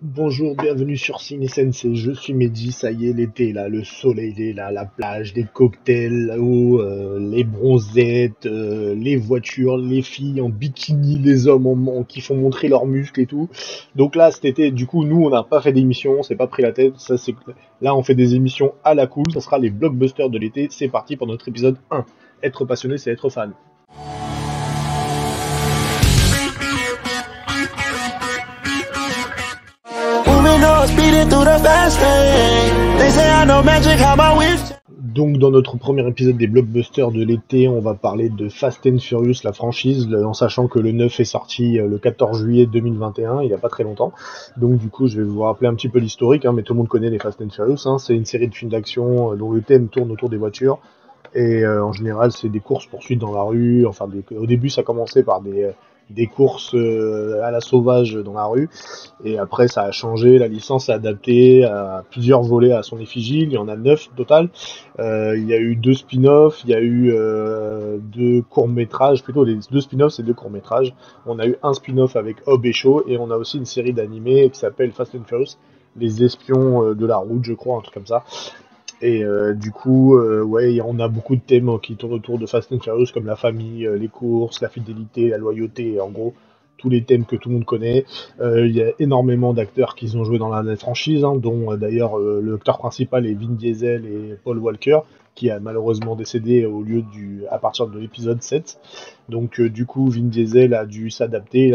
Bonjour, bienvenue sur Ciné Sensei, je suis Mehdi, ça y est, l'été est là, le soleil est là, la plage, des cocktails là-haut, les bronzettes, les voitures, les filles en bikini, les hommes qui font montrer leurs muscles et tout. Donc là, cet été, du coup, nous, on n'a pas fait d'émission, on s'est pas pris la tête, là, on fait des émissions à la cool, ça sera les blockbusters de l'été, c'est parti pour notre épisode 1. Être passionné, c'est être fan. Moving on, speeding through the fast lane. They say I know magic, how my wish. Donc dans notre premier épisode des blockbusters de l'été, on va parler de Fast and Furious, la franchise, en sachant que le 9 est sorti le 14 juillet 2021, il n'y a pas très longtemps. Donc du coup, je vais vous rappeler un petit peu l'historique, mais tout le monde connaît les Fast and Furious. C'est une série de films d'action dont le thème tourne autour des voitures. Et en général, c'est des courses-poursuites dans la rue. Au début, ça commençait par des courses à la sauvage dans la rue. Et après, ça a changé. La licence s'est adaptée à plusieurs volets à son effigie. Il y en a 9 au total. Il y a eu 2 spin-offs. Il y a eu 2 courts-métrages. Plutôt, les 2 spin-offs, c'est 2 courts-métrages. On a eu un spin-off avec Hobbs et Shaw. Et on a aussi une série d'animés qui s'appelle Fast and Furious. Les espions de la route, je crois, un truc comme ça. Et du coup, ouais, on a beaucoup de thèmes qui tournent autour de Fast and Furious, comme la famille, les courses, la fidélité, la loyauté, en gros, tous les thèmes que tout le monde connaît. Il y a énormément d'acteurs qui ont joué dans la franchise, dont d'ailleurs le acteur principal est Vin Diesel et Paul Walker, qui a malheureusement décédé à partir de l'épisode 7. Donc du coup, Vin Diesel a dû s'adapter,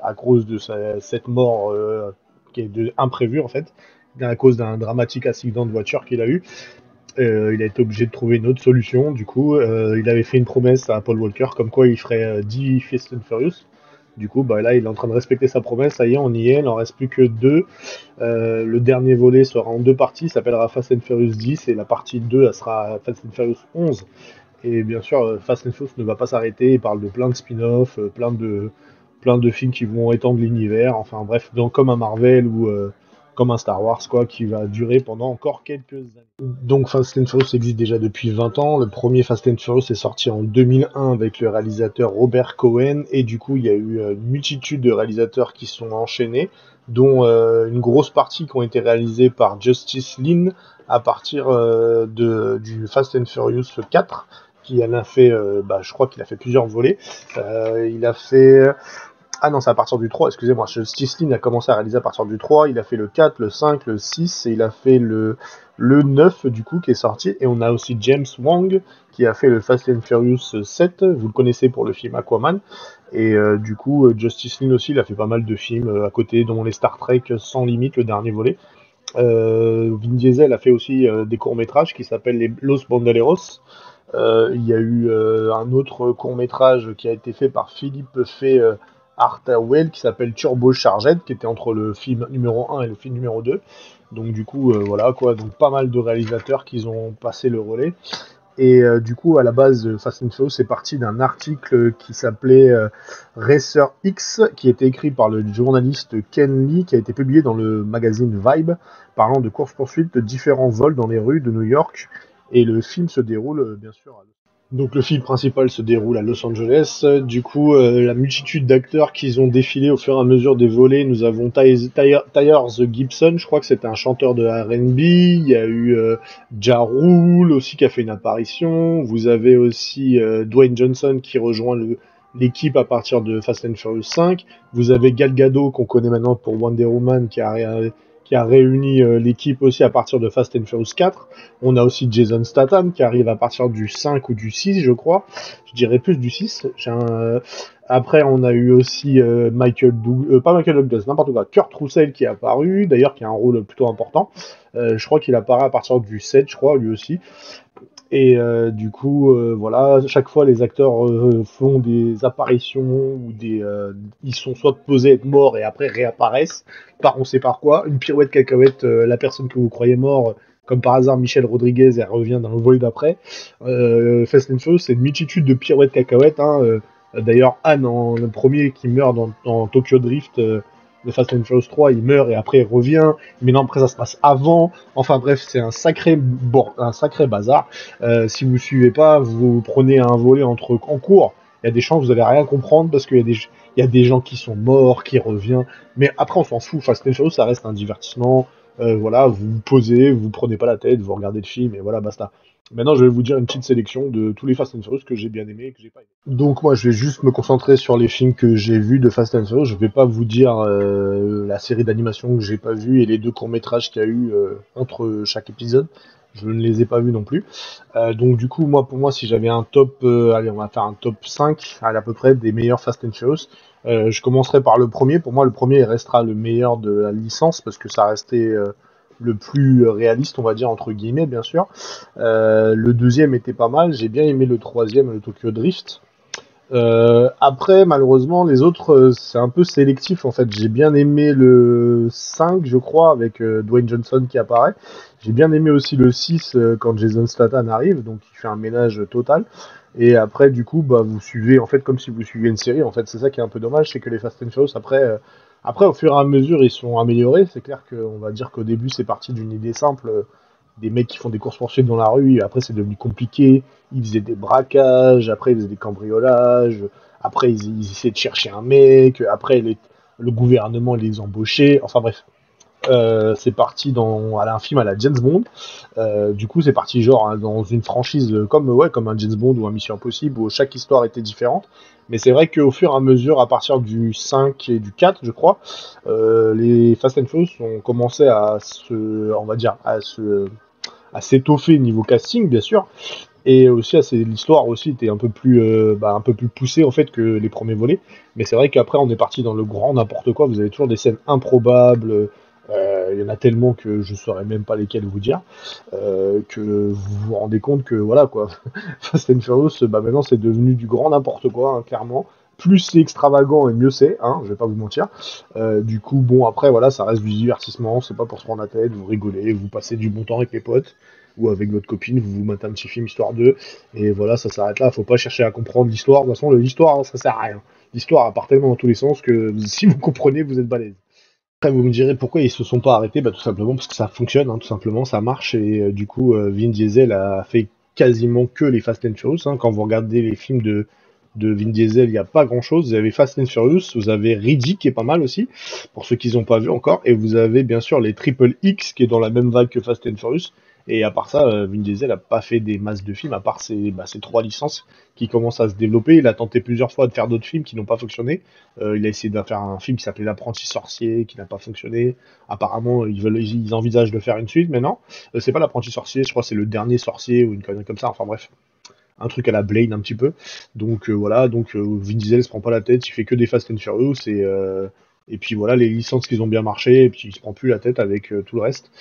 à cause de cette mort qui est imprévue en fait, à cause d'un dramatique accident de voiture qu'il a eu. Il a été obligé de trouver une autre solution. Du coup, il avait fait une promesse à Paul Walker comme quoi il ferait 10 Fast and Furious. Du coup, bah, là, il est en train de respecter sa promesse. Ça y est, on y est. Il en reste plus que 2. Le dernier volet sera en 2 parties. Il s'appellera Fast and Furious 10. Et la partie 2, elle sera Fast and Furious 11. Et bien sûr, Fast and Furious ne va pas s'arrêter. Il parle de plein de spin-offs, plein de films qui vont étendre l'univers. Enfin bref, comme un Marvel ou comme un Star Wars, quoi, qui va durer pendant encore quelques années. Donc Fast and Furious existe déjà depuis 20 ans. Le premier Fast and Furious est sorti en 2001 avec le réalisateur Robert Cohen. Et du coup, il y a eu une multitude de réalisateurs qui sont enchaînés, dont une grosse partie qui ont été réalisés par Justice Lin à partir du Fast and Furious 4, qui en a fait, je crois qu'il a fait plusieurs volets. Il a fait... Ah non, c'est à partir du 3, excusez-moi. Justice Lin a commencé à réaliser à partir du 3, il a fait le 4, le 5, le 6, et il a fait le 9, du coup, qui est sorti. Et on a aussi James Wong, qui a fait le Fast and Furious 7, vous le connaissez pour le film Aquaman. Et du coup, Justice Lin aussi, il a fait pas mal de films à côté, dont les Star Trek Sans Limite, le dernier volet. Vin Diesel a fait aussi des courts-métrages qui s'appellent les Los Bandoleros. Il y a eu un autre court-métrage qui a été fait par Philippe Fay Hartwell qui s'appelle Turbo Charged, qui était entre le film numéro 1 et le film numéro 2. Donc du coup, voilà quoi, donc pas mal de réalisateurs qui ont passé le relais. Et du coup, à la base, Fast and Furious, c'est parti d'un article qui s'appelait Racer X, qui était écrit par le journaliste Ken Lee, qui a été publié dans le magazine Vibe, parlant de course-poursuite de différents vols dans les rues de New York. Et le film se déroule, bien sûr, donc le film principal se déroule à Los Angeles. Du coup, la multitude d'acteurs qui ont défilé au fur et à mesure des volets, nous avons Tyers Gibson, je crois que c'était un chanteur de R&B. Il y a eu Ja Rule aussi qui a fait une apparition. Vous avez aussi Dwayne Johnson qui rejoint l'équipe à partir de Fast and Furious 5. Vous avez Gal Gadot qu'on connaît maintenant pour Wonder Woman qui a réuni l'équipe aussi à partir de Fast and Furious 4. On a aussi Jason Statham qui arrive à partir du 5 ou du 6, je crois. Je dirais plus du 6. Après, on a eu aussi pas Michael Douglas, n'importe quoi. Kurt Russell qui est apparu, d'ailleurs qui a un rôle plutôt important. Je crois qu'il apparaît à partir du 7, je crois, lui aussi. Et du coup, voilà, chaque fois les acteurs font des apparitions ou ils sont soit posés être morts et après réapparaissent par on sait par quoi. Une pirouette cacahuète, la personne que vous croyez mort, comme par hasard Michelle Rodriguez, elle revient dans le volet d'après. Fast and Furious, c'est une multitude de pirouettes cacahuètes. D'ailleurs, Anne, le premier qui meurt dans Tokyo Drift. De Fast and Furious 3, il meurt et après il revient, mais non, après ça se passe avant. Enfin bref, c'est un sacré bazar. Si vous suivez pas, vous prenez un volet en cours il y a des champs où vous allez rien comprendre parce il y a des gens qui sont morts, qui reviennent. Mais après, on s'en fout. Fast and Furious, ça reste un divertissement. Voilà, vous vous posez, vous prenez pas la tête, vous regardez le film et voilà, basta. Maintenant, je vais vous dire une petite sélection de tous les Fast and Furious que j'ai bien aimé et que j'ai pas aimé. Donc moi, je vais juste me concentrer sur les films que j'ai vus de Fast and Furious. Je vais pas vous dire la série d'animation que j'ai pas vue et les deux courts-métrages qu'il y a eu entre chaque épisode. Je ne les ai pas vus non plus. Donc du coup, moi, pour moi, si j'avais un top, allez, on va faire un top 5 à peu près des meilleurs Fast and Furious. Je commencerai par le premier. Pour moi, le premier restera le meilleur de la licence parce que ça restait le plus réaliste, on va dire, entre guillemets, bien sûr. Le deuxième était pas mal. J'ai bien aimé le troisième, le Tokyo Drift. Après, malheureusement, les autres, c'est un peu sélectif en fait. J'ai bien aimé le 5, je crois, avec Dwayne Johnson qui apparaît. J'ai bien aimé aussi le 6 quand Jason Statham arrive, donc il fait un ménage total. Et après, du coup, bah, vous suivez en fait comme si vous suiviez une série. En fait, c'est ça qui est un peu dommage, c'est que les Fast and Furious, après, au fur et à mesure, ils sont améliorés. C'est clair qu'on va dire qu'au début, c'est parti d'une idée simple. Des mecs qui font des courses-poursuites dans la rue, et après c'est devenu compliqué, ils faisaient des braquages, après ils faisaient des cambriolages, après ils essayaient de chercher un mec, après le gouvernement les embauchait, enfin bref. C'est parti à un film à la James Bond. Du coup, c'est parti genre hein, dans une franchise comme un James Bond ou un Mission Impossible où chaque histoire était différente. Mais c'est vrai qu'au fur et à mesure, à partir du 5 et du 4, je crois, les Fast and Furious ont commencé on va dire, à s'étoffer niveau casting, bien sûr. Et aussi, l'histoire aussi était un peu plus poussée en fait que les premiers volets. Mais c'est vrai qu'après, on est parti dans le grand n'importe quoi. Vous avez toujours des scènes improbables. Il y en a tellement que je saurais même pas lesquelles vous dire. Que vous vous rendez compte que voilà quoi. Fast and Furious, bah maintenant c'est devenu du grand n'importe quoi, hein, clairement. Plus c'est extravagant et mieux c'est, hein, je vais pas vous mentir. Du coup, bon, après, voilà, ça reste du divertissement, c'est pas pour se prendre la tête, vous rigolez, vous passez du bon temps avec les potes, ou avec votre copine, vous vous mettez un petit film histoire d'eux, et voilà, ça s'arrête là, faut pas chercher à comprendre l'histoire, de toute façon, l'histoire, ça sert à rien. L'histoire, part tellement dans tous les sens que si vous comprenez, vous êtes balèze. Après, vous me direz pourquoi ils se sont pas arrêtés, bah tout simplement parce que ça fonctionne, hein, tout simplement, ça marche, et du coup, Vin Diesel a fait quasiment que les Fast and Furious, hein, quand vous regardez les films de Vin Diesel, il n'y a pas grand chose. Vous avez Fast and Furious, vous avez Riddick qui est pas mal aussi, pour ceux qui n'ont pas vu encore, et vous avez bien sûr les Triple X qui est dans la même vague que Fast and Furious. Et à part ça, Vin Diesel a pas fait des masses de films, à part ces trois licences qui commencent à se développer. Il a tenté plusieurs fois de faire d'autres films qui n'ont pas fonctionné. Il a essayé de faire un film qui s'appelait L'Apprenti Sorcier, qui n'a pas fonctionné. Apparemment, ils envisagent de faire une suite, mais non. C'est pas L'Apprenti Sorcier, je crois que c'est le dernier sorcier ou une connerie comme ça. Enfin bref, un truc à la Blade un petit peu. Donc voilà, Vin Diesel se prend pas la tête, il fait que des Fast and Furious et puis voilà, les licences qu'ils ont bien marché, et puis il se prend plus la tête avec tout le reste.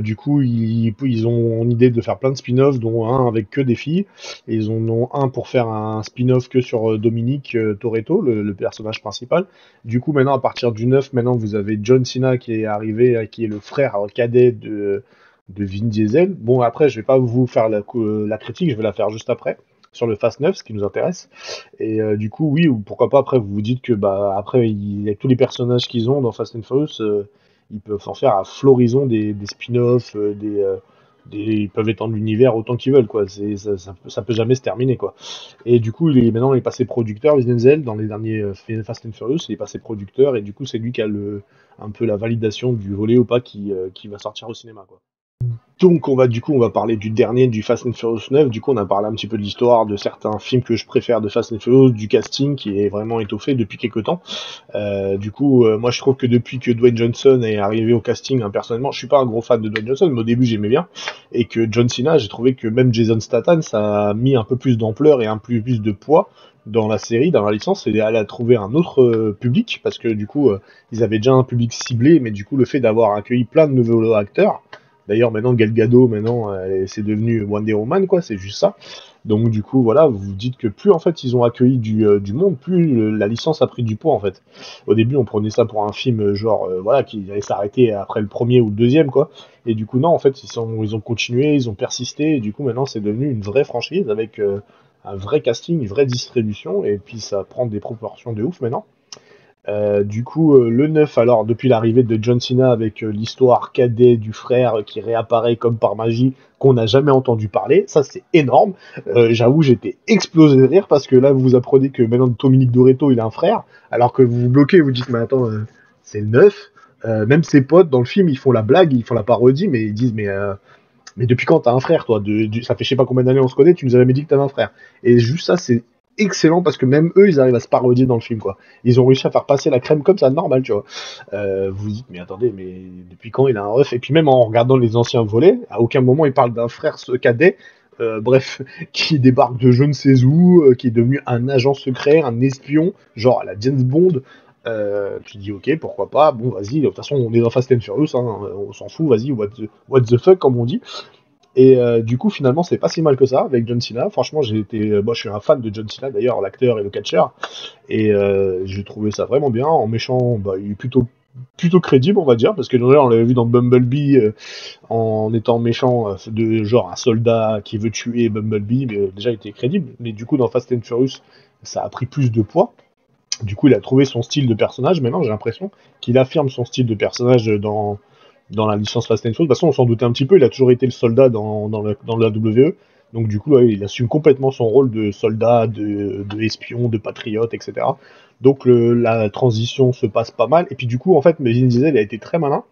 Du coup, ils ont une idée de faire plein de spin-offs, dont un avec que des filles, et ils en ont un pour faire un spin-off que sur Dominique Toretto, le personnage principal. Du coup, maintenant, à partir du 9, maintenant, vous avez John Cena qui est arrivé, qui est le frère cadet de Vin Diesel. Bon, après, je vais pas vous faire la critique, je vais la faire juste après, sur le Fast 9, ce qui nous intéresse. Et du coup, oui, ou pourquoi pas, après, vous vous dites que, bah, après, avec tous les personnages qu'ils ont dans Fast and Furious, ils peuvent en faire à floraison des spin-offs, ils peuvent étendre l'univers autant qu'ils veulent, quoi. Ça peut jamais se terminer, quoi. Et du coup, maintenant, il est passé producteur, Vin Diesel, dans les derniers Fast and Furious, il est passé producteur, et du coup, c'est lui qui a un peu la validation du volet ou pas qui va sortir au cinéma, quoi. Donc on va parler du dernier, du Fast and Furious 9. Du coup, on a parlé un petit peu de l'histoire, de certains films que je préfère de Fast and Furious, du casting qui est vraiment étoffé depuis quelques temps. Moi je trouve que depuis que Dwayne Johnson est arrivé au casting, hein, personnellement, je suis pas un gros fan de Dwayne Johnson, mais au début j'aimais bien. Et que John Cena, j'ai trouvé que même Jason Statham, ça a mis un peu plus d'ampleur et un peu plus de poids dans la série, dans la licence, et elle a trouvé un autre public, parce que du coup, ils avaient déjà un public ciblé, mais du coup, le fait d'avoir accueilli plein de nouveaux acteurs. D'ailleurs, maintenant, Gal Gadot, c'est devenu Wonder Woman, quoi, c'est juste ça. Donc, du coup, voilà, vous vous dites que plus, en fait, ils ont accueilli du monde, plus la licence a pris du poids, en fait. Au début, on prenait ça pour un film, voilà, qui allait s'arrêter après le premier ou le deuxième, quoi. Et du coup, non, en fait, ils ont continué, ils ont persisté, et du coup, maintenant, c'est devenu une vraie franchise avec un vrai casting, une vraie distribution, et puis ça prend des proportions de ouf, maintenant. Du coup, le 9, alors, depuis l'arrivée de John Cena avec l'histoire cadet du frère qui réapparaît comme par magie, qu'on n'a jamais entendu parler, ça c'est énorme. J'avoue, j'étais explosé de rire parce que là, vous apprenez que maintenant Dominique Doretto, il a un frère, alors que vous vous bloquez, vous dites, mais attends, c'est le 9. Même ses potes dans le film, ils font la blague, ils font la parodie, mais ils disent, mais depuis quand t'as un frère, toi ça fait je sais pas combien d'années on se connaît, tu nous as jamais dit que t'avais un frère. Et juste ça, c'est excellent parce que même eux, ils arrivent à se parodier dans le film, quoi. Ils ont réussi à faire passer la crème comme ça, normal, tu vois. Vous vous dites, mais attendez, mais depuis quand il a un ref? Et puis même en regardant les anciens volets, à aucun moment il parle d'un frère cadet, bref, qui débarque de je ne sais où, qui est devenu un agent secret, un espion, genre à la James Bond. Tu dis ok, pourquoi pas, bon vas-y, de toute façon on est dans Fast and Furious, hein, on s'en fout, vas-y, what the fuck comme on dit. Et du coup, finalement, c'est pas si mal que ça avec John Cena. Franchement, moi, je suis un fan de John Cena d'ailleurs, l'acteur et le catcheur, et j'ai trouvé ça vraiment bien. En méchant, bah, il est plutôt crédible, on va dire, parce que déjà, on l'avait vu dans Bumblebee en étant méchant, de genre un soldat qui veut tuer Bumblebee, mais déjà, il était crédible. Mais du coup, dans Fast and Furious, ça a pris plus de poids. Du coup, il a trouvé son style de personnage. Maintenant, j'ai l'impression qu'il affirme son style de personnage dans la licence Fast and Furious. De toute façon, on s'en doutait un petit peu, il a toujours été le soldat dans la WWE. Donc du coup, ouais, il assume complètement son rôle de soldat, de espion, de patriote, etc. Donc la transition se passe pas mal. Et puis du coup, en fait, Vin Diesel a été très malin.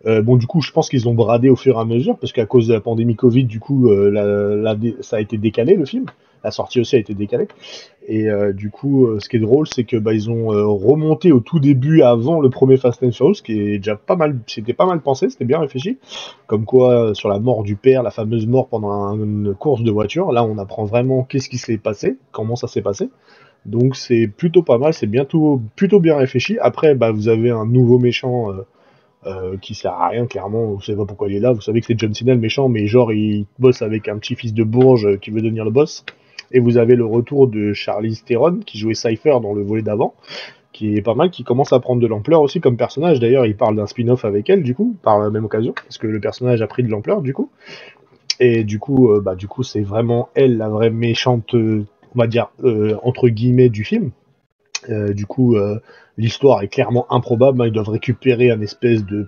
Bon, du coup, je pense qu'ils ont bradé au fur et à mesure, parce qu'à cause de la pandémie Covid, du coup, ça a été décalé, le film. La sortie aussi a été décalée. Et du coup, ce qui est drôle, c'est que bah, ils ont remonté au tout début, avant le premier Fast and Furious, qui est déjà pas mal, c'était pas mal pensé, c'était bien réfléchi. Comme quoi, sur la mort du père, la fameuse mort pendant une course de voiture, là, on apprend vraiment qu'est-ce qui s'est passé, comment ça s'est passé. Donc c'est plutôt pas mal, c'est plutôt bien réfléchi. Après, bah, vous avez un nouveau méchant qui sert à rien, clairement, vous savez pas pourquoi il est là, vous savez que c'est John Cena le méchant, mais genre il bosse avec un petit fils de Bourge qui veut devenir le boss. Et vous avez le retour de Charlize Theron, qui jouait Cypher dans le volet d'avant, qui est pas mal, qui commence à prendre de l'ampleur aussi comme personnage. D'ailleurs, il parle d'un spin-off avec elle, du coup, par la même occasion, parce que le personnage a pris de l'ampleur, du coup. Et du coup, c'est vraiment elle, la vraie méchante, on va dire, entre guillemets, du film. Du coup, l'histoire est clairement improbable, hein. Ils doivent récupérer un espèce de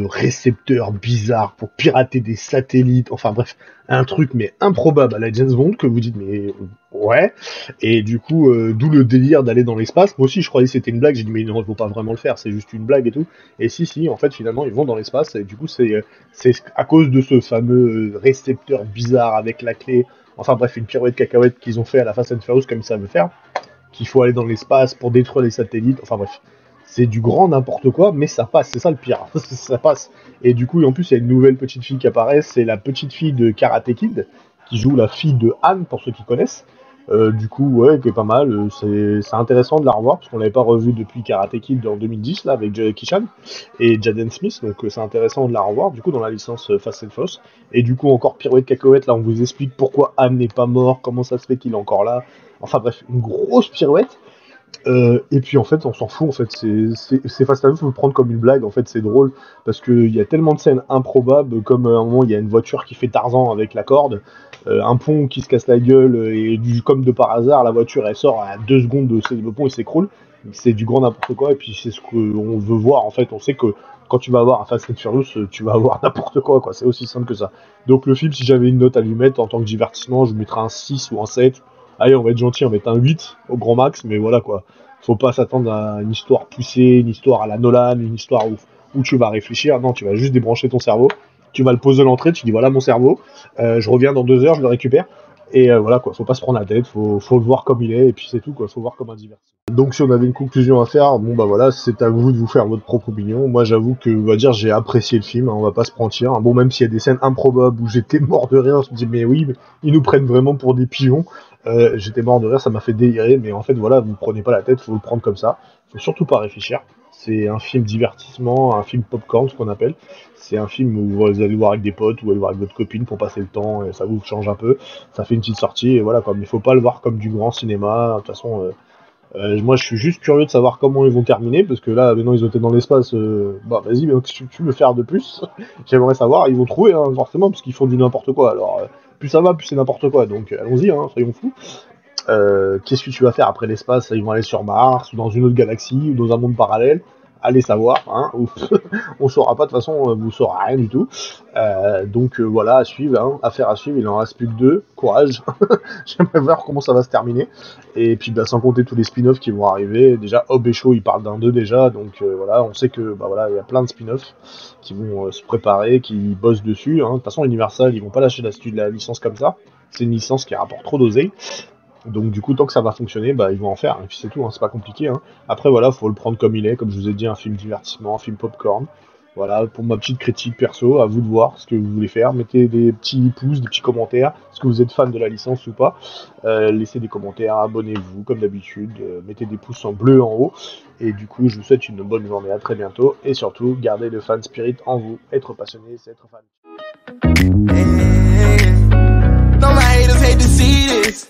récepteurs bizarres pour pirater des satellites, enfin bref, un truc mais improbable à la James Bond que vous dites mais ouais, et du coup d'où le délire d'aller dans l'espace. Moi aussi je croyais que c'était une blague, j'ai dit mais non, il faut pas vraiment le faire, c'est juste une blague et tout, et si en fait finalement ils vont dans l'espace, et du coup c'est à cause de ce fameux récepteur bizarre avec la clé, enfin bref, une pirouette cacahuète qu'ils ont fait à la Fast and Furious comme ils savent faire, qu'il faut aller dans l'espace pour détruire les satellites, enfin bref. C'est du grand n'importe quoi, mais ça passe, c'est ça le pire. Ça passe. Et du coup, en plus, il y a une nouvelle petite fille qui apparaît, c'est la petite fille de Karate Kid, qui joue la fille de Han, pour ceux qui connaissent. Du coup, ouais, qui est pas mal. C'est intéressant de la revoir, parce qu'on l'avait pas revue depuis Karate Kid en 2010, là, avec Jackie Chan et Jaden Smith, donc c'est intéressant de la revoir, du coup, dans la licence Fast and Furious. Et du coup, encore pirouette cacahuète, là, on vous explique pourquoi Han n'est pas mort, comment ça se fait qu'il est encore là. Enfin bref, une grosse pirouette. Et puis en fait, on s'en fout. En fait, c'est Fast and Furious, faut le prendre comme une blague. En fait, c'est drôle parce qu'il y a tellement de scènes improbables, comme à un moment il y a une voiture qui fait Tarzan avec la corde, un pont qui se casse la gueule et comme de par hasard, la voiture elle sort à 2 secondes de le pont il s'écroule. C'est du grand n'importe quoi. Et puis c'est ce qu'on veut voir. En fait, on sait que quand tu vas avoir un Fast and Furious, tu vas avoir n'importe quoi. C'est aussi simple que ça. Donc le film, si j'avais une note à lui mettre en tant que divertissement, je mettrais un 6 ou un 7. Allez, on va être gentil, on va mettre un 8 au grand max, mais voilà quoi. Faut pas s'attendre à une histoire poussée, une histoire à la Nolan, une histoire où tu vas réfléchir. Non, tu vas juste débrancher ton cerveau, tu vas le poser à l'entrée, tu dis voilà mon cerveau, je reviens dans 2 heures, je le récupère. Et voilà quoi, faut pas se prendre la tête, faut le voir comme il est, et puis c'est tout quoi, faut voir comme un divertissement. Donc si on avait une conclusion à faire, bon bah voilà, c'est à vous de vous faire votre propre opinion. Moi j'avoue que, on va dire, j'ai apprécié le film, hein, on va pas se mentir. Bon, même s'il y a des scènes improbables où j'étais mort de rire, je me dis mais oui, mais ils nous prennent vraiment pour des pigeons. J'étais mort de rire, ça m'a fait délirer, mais en fait voilà, vous prenez pas la tête, faut le prendre comme ça. Faut surtout pas réfléchir. C'est un film divertissement, un film popcorn, ce qu'on appelle. C'est un film où vous allez voir avec des potes, ou allez voir avec votre copine pour passer le temps, et ça vous change un peu. Ça fait une petite sortie, et voilà quoi. Mais faut pas le voir comme du grand cinéma. De toute façon, moi je suis juste curieux de savoir comment ils vont terminer, parce que là, maintenant ils ont été dans l'espace, bah vas-y, mais tu veux faire de plus. J'aimerais savoir, ils vont trouver, hein, forcément, parce qu'ils font du n'importe quoi. Alors, plus ça va, plus c'est n'importe quoi, donc allons-y, hein, soyons fous. Qu'est-ce que tu vas faire après l'espace? Ils vont aller sur Mars, ou dans une autre galaxie, ou dans un monde parallèle. Allez savoir, hein, on saura pas de toute façon, vous saurez rien du tout. Donc voilà, à suivre, hein, affaire à suivre, il en reste plus que 2, courage. J'aimerais voir comment ça va se terminer. Et puis bah, sans compter tous les spin-offs qui vont arriver. Déjà Hob et Shaw, il parle d'un 2 déjà, donc voilà, on sait que bah voilà, il y a plein de spin-offs qui vont se préparer, qui bossent dessus. Hein. De toute façon, Universal, ils vont pas lâcher la licence comme ça. C'est une licence qui rapporte trop d'oseille. Donc du coup, tant que ça va fonctionner, bah ils vont en faire, et puis c'est tout, hein, c'est pas compliqué. Hein. Après voilà, faut le prendre comme il est, comme je vous ai dit, un film divertissement, un film popcorn. Voilà, pour ma petite critique perso, à vous de voir ce que vous voulez faire. Mettez des petits pouces, des petits commentaires, est-ce que vous êtes fan de la licence ou pas. Laissez des commentaires, abonnez-vous comme d'habitude, mettez des pouces en bleu en haut. Et du coup, je vous souhaite une bonne journée, à très bientôt. Et surtout, gardez le fan spirit en vous. Être passionné, c'est être fan. No, my haters hate to see this.